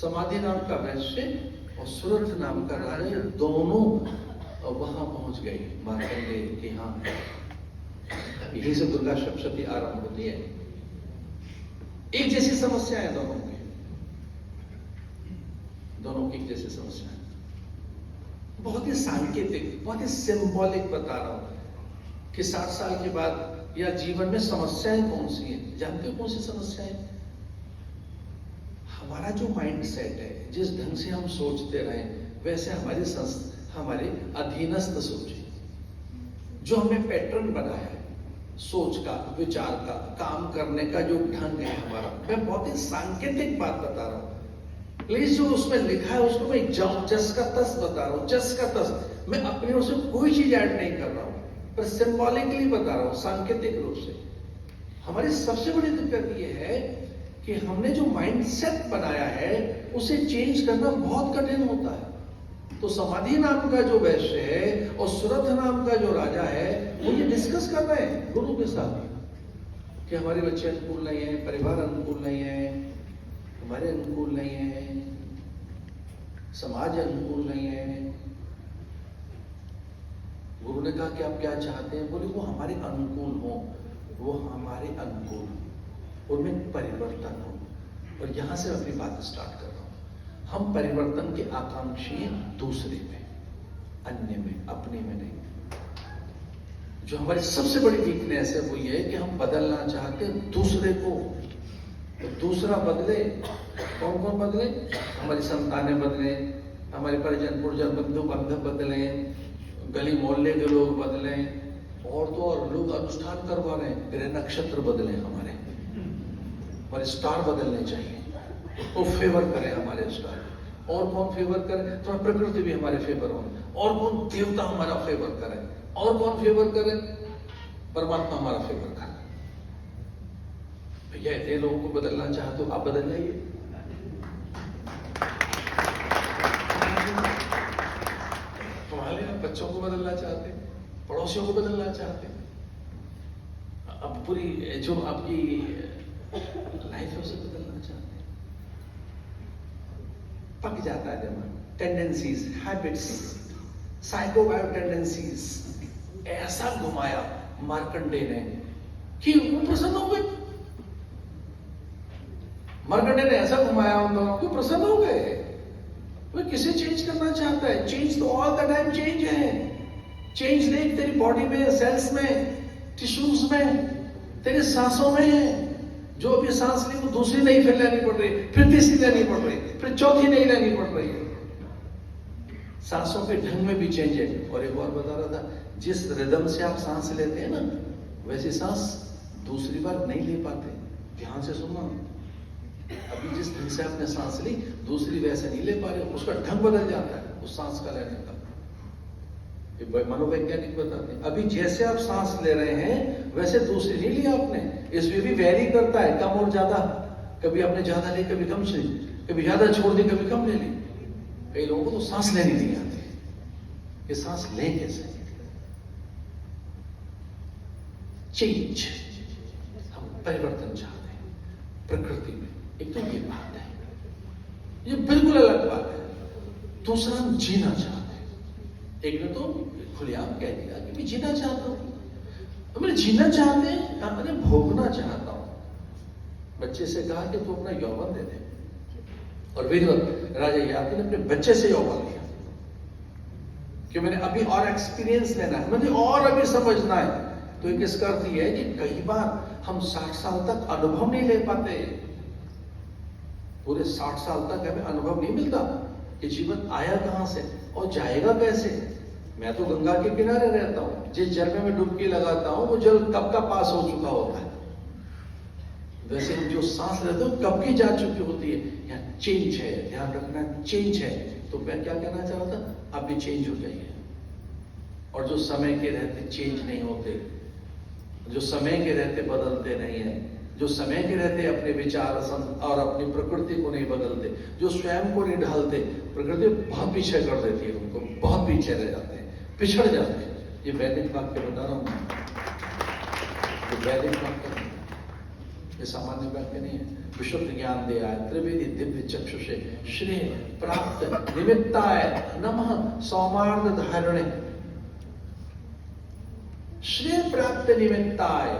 समाधि नाम का वैश्य और सुरथ नाम का राजा दोनों वहां पहुंच गए मार्कंडेय के यहाँ। यही से दुर्गा सप्तशती आरंभ होती है। एक जैसी समस्या है दोनों की एक जैसी समस्या है। बहुत ही सांकेतिक, बहुत ही सिंबॉलिक बता रहा हूं कि 60 साल के बाद या जीवन में समस्याएं कौन सी हैं। जानते हो कौन सी समस्याएं? हमारा जो माइंड सेट है, जिस ढंग से हम सोचते रहे वैसे हमारे अधीनस्थ सोचे, जो हमें पैटर्न बनाया है सोच का, विचार का, काम करने का जो ढंग है हमारा। मैं बहुत ही सांकेतिक बात बता रहा हूं, प्लीज जो उसमें लिखा है उसको मैं जस का तस बता रहा हूं, जस का तस। मैं अपने ओर से कोई चीज ऐड नहीं कर रहा हूं, पर सिंबॉलिकली बता रहा हूं, सांकेतिक रूप से। हमारी सबसे बड़ी दिक्कत यह है कि हमने जो माइंडसेट बनाया है उसे चेंज करना बहुत कठिन होता है। तो समाधि नाम का जो वैश्य है और सुरथ नाम का जो राजा है वो ये डिस्कस कर रहे हैं गुरु के साथ कि हमारे बच्चे अनुकूल नहीं है, परिवार अनुकूल नहीं है, हमारे अनुकूल नहीं है, समाज अनुकूल नहीं है। गुरु ने कहा कि आप क्या चाहते हैं? बोले वो हमारे अनुकूल हो, वो हमारे अनुकूल हो, उनमें परिवर्तन हो। और यहां से अपनी बात स्टार्ट कर रहा हूं। हम परिवर्तन के आकांक्षी हैं दूसरे में, अन्य में, अपने में नहीं। जो हमारी सबसे बड़ी वीकनेस है वो ये है कि हम बदलना चाहते हैं दूसरे को, तो दूसरा बदले। कौन कौन बदले? हमारी संतानें बदले, हमारे परिजन पुरजन बंधु बांधव बदले, गली मोहल्ले के लोग बदले, और तो और लोग अनुष्ठान करवा रहे हैं, ग्रह नक्षत्र बदले, हमारे स्टार बदलने चाहिए, वो फेवर करे हमारे स्टार। और कौन फेवर करे? थोड़ा प्रकृति भी हमारे फेवर हो। और कौन? देवता हमारा फेवर करे। और कौन फेवर करे? परमात्मा हमारा फेवर करे। भैया इतने लोगों को बदलना चाहते हो, आप बदल जाइए। बच्चों को बदलना चाहते, पड़ोसियों को बदलना चाहते, अब पूरी जो आपकी लाइफ है उसे बदलना चाहते हैं। पक जाता है दिमाग, टेंडेंसीज, हैबिट्स, साइकोबायो टेंडेंसीज ऐसा घुमाया मार्कंडेय ने कि वो प्रसन्न हो गए। मार्कंडेय ने ऐसा घुमाया उन दोनों को, प्रसन्न हो गए। वो किसे चेंज करना चाहता है? चेंज तो ऑल द टाइम चेंज है। चेंज देख तेरी बॉडी में, सेल्स में, टिश्यूज में, तेरे सांसों में है। जो अभी सांस ली वो दूसरी नहीं फिर लेनी पड़ रही, फिर तीसरी लेनी पड़ रही, फिर चौथी नहीं लेनी पड़ रही है। सांसों के ढंग में भी चेंज है। और एक और बता रहा था, जिस रिदम से आप सांस लेते हैं ना, वैसी सांस दूसरी बार नहीं ले पाते। ध्यान से सुनना, अभी जिस ढंग से आपने सांस ली दूसरी वैसे नहीं ले पा रहे, उसका ढंग बदल जाता है उस सांस का लेने का। मनोवैज्ञानिक बताते हैं अभी जैसे आप सांस ले रहे हैं वैसे दूसरी नहीं ली आपने, इसमें भी वेरी करता है, कम और ज्यादा। कभी आपने ज्यादा ली, कभी कम ली, कभी ज्यादा छोड़ दी, कभी कम ले ली। कई लोगों को तो सांस लेनी नहीं आती, ये सांस लें कैसे? चेंज, हम परिवर्तन चाहते हैं प्रकृति में। एक तो ये बात है, ये बिल्कुल अलग बात है। दूसरा, हम जीना चाहते हैं। एक ने तो खुलेआम कह दिया कि मैं जीना चाहता हूं। मैंने जीना चाहते हैं, मैंने भोगना चाहता हूं। बच्चे से कहा कि तू अपना यौवन दे दे, और विधिवत राजा याति ने अपने बच्चे से यौवन लिया कि मैंने अभी और एक्सपीरियंस लेना है, मुझे और अभी समझना है। तो एक इसका अर्थ यह है कि कई बार हम 60 साल तक अनुभव नहीं ले पाते। पूरे 60 साल तक हमें अनुभव नहीं मिलता कि जीवन आया कहां से और जाएगा कैसे। मैं तो गंगा के किनारे रहता हूं, जिस जल में मैं डुबकी लगाता हूं वो जल कब का पास हो चुका होता है। वैसे जो सांस लेते हो कब की जा चुकी होती है। यहाँ चेंज है, ध्यान रखना, चेंज है। तो मैं क्या कहना चाह रहा था, आप भी चेंज हो जाइए। और जो समय के रहते चेंज नहीं होते, जो समय के रहते बदलते नहीं है, जो समय के रहते अपने विचार और अपनी प्रकृति को नहीं बदलते, जो स्वयं को नहीं ढालते, प्रकृति बहुत पीछे कर देती है, उनको बहुत पीछे रह जाते हैं, पिछड़ जाते हैं। ये वैदिक वाक्य बता रहा हूं, ये वैदिक वाक्य, ये सामान्य वाक्य नहीं है। विशुद्ध ज्ञान दे आए, त्रिवेदी दिव्य चक्षुषे श्रेय प्राप्त निमित्ताय नमः सौमार्द धारणे, श्रेय प्राप्त निमित्ताय